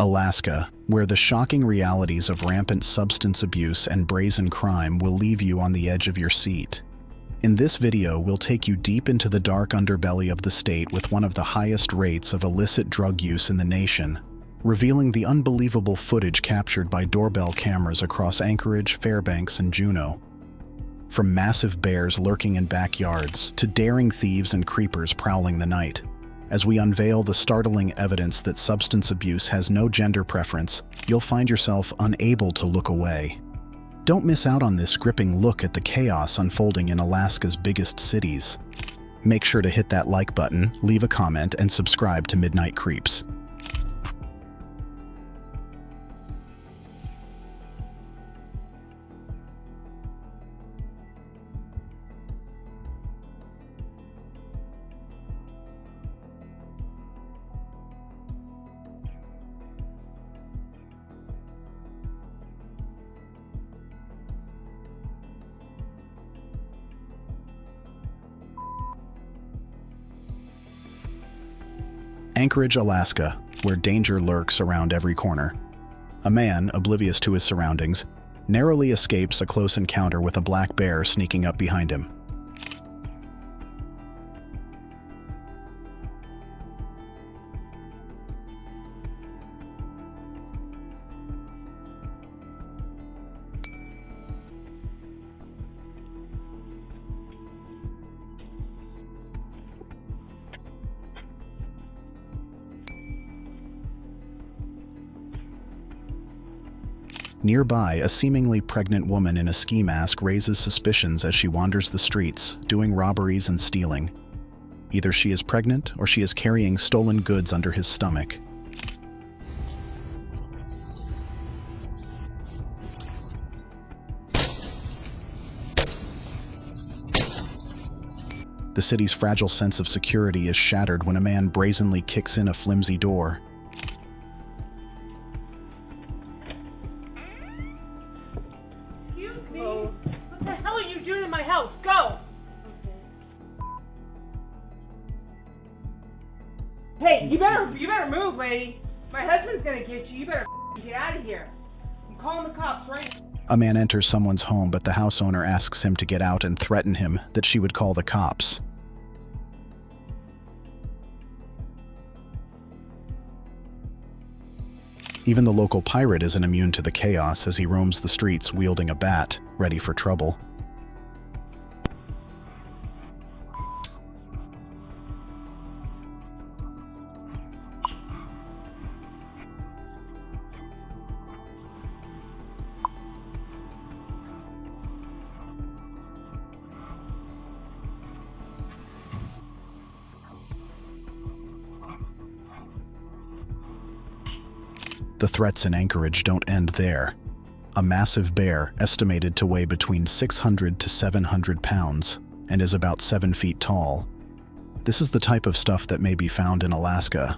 Alaska, where the shocking realities of rampant substance abuse and brazen crime will leave you on the edge of your seat. In this video, we'll take you deep into the dark underbelly of the state with one of the highest rates of illicit drug use in the nation, revealing the unbelievable footage captured by doorbell cameras across Anchorage, Fairbanks, and Juneau. From massive bears lurking in backyards to daring thieves and creepers prowling the night, as we unveil the startling evidence that substance abuse has no gender preference, you'll find yourself unable to look away. Don't miss out on this gripping look at the chaos unfolding in Alaska's biggest cities. Make sure to hit that like button, leave a comment, and subscribe to Midnight Creeps. Anchorage, Alaska, where danger lurks around every corner. A man, oblivious to his surroundings, narrowly escapes a close encounter with a black bear sneaking up behind him. Nearby, a seemingly pregnant woman in a ski mask raises suspicions as she wanders the streets, doing robberies and stealing. Either she is pregnant or she is carrying stolen goods under his stomach. The city's fragile sense of security is shattered when a man brazenly kicks in a flimsy door. What the hell are you doing in my house? Go! Hey, you better move, lady. My husband's gonna get you. You better get out of here. I'm calling the cops right now. A man enters someone's home, but the house owner asks him to get out and threaten him that she would call the cops. Even the local pirate isn't immune to the chaos as he roams the streets wielding a bat, ready for trouble. The threats in Anchorage don't end there. A massive bear, estimated to weigh between 600 to 700 pounds, and is about 7 feet tall. This is the type of stuff that may be found in Alaska.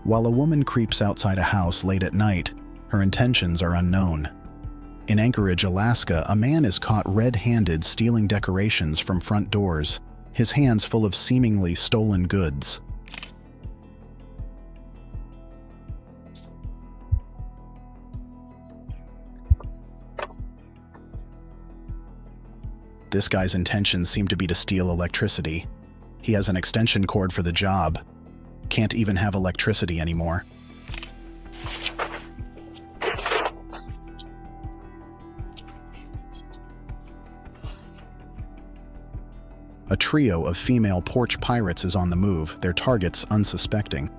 While a woman creeps outside a house late at night, her intentions are unknown. In Anchorage, Alaska, a man is caught red-handed stealing decorations from front doors, his hands full of seemingly stolen goods. This guy's intentions seem to be to steal electricity. He has an extension cord for the job. Can't even have electricity anymore. A trio of female porch pirates is on the move, their targets unsuspecting.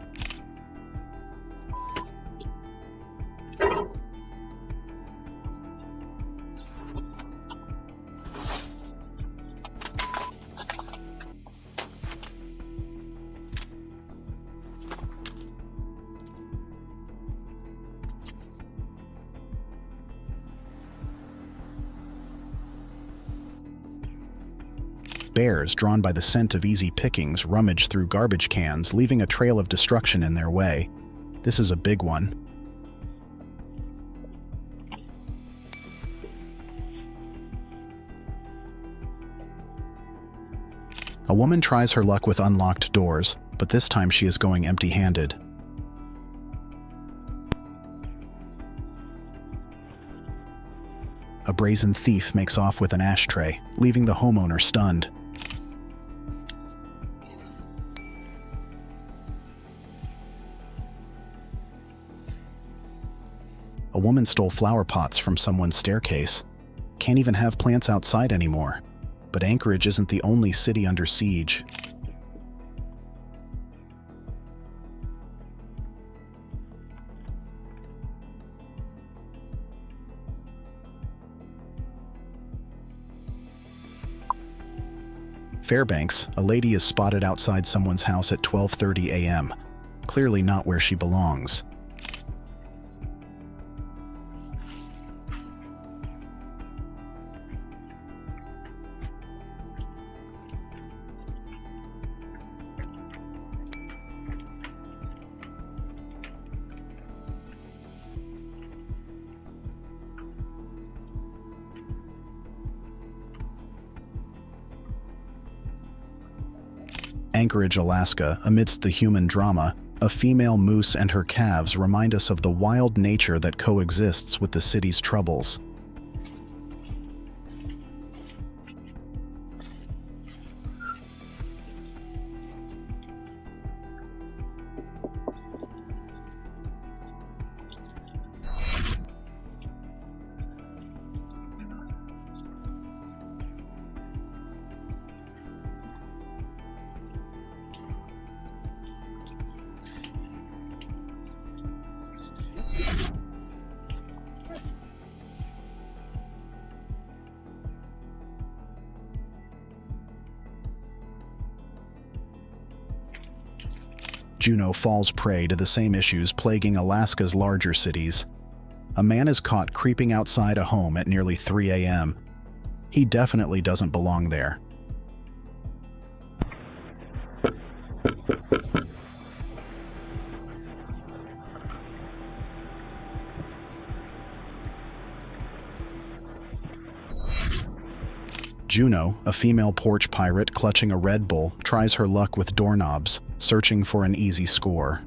Bears, drawn by the scent of easy pickings, rummage through garbage cans, leaving a trail of destruction in their way. This is a big one. A woman tries her luck with unlocked doors, but this time she is going empty-handed. A brazen thief makes off with an ashtray, leaving the homeowner stunned. A woman stole flower pots from someone's staircase. Can't even have plants outside anymore. But Anchorage isn't the only city under siege. Fairbanks, a lady is spotted outside someone's house at 12:30 a.m., clearly not where she belongs. Anchorage, Alaska, amidst the human drama, a female moose and her calves remind us of the wild nature that coexists with the city's troubles. Juneau falls prey to the same issues plaguing Alaska's larger cities. A man is caught creeping outside a home at nearly 3 a.m. He definitely doesn't belong there. Juneau, a female porch pirate clutching a Red Bull, tries her luck with doorknobs, searching for an easy score.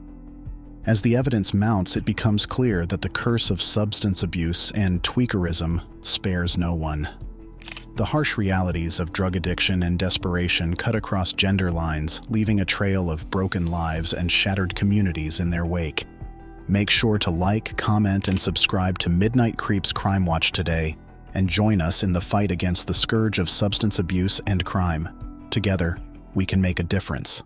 As the evidence mounts, it becomes clear that the curse of substance abuse and tweakerism spares no one. The harsh realities of drug addiction and desperation cut across gender lines, leaving a trail of broken lives and shattered communities in their wake. Make sure to like, comment, and subscribe to Midnight Creep's Crime Watch today, and join us in the fight against the scourge of substance abuse and crime. Together, we can make a difference.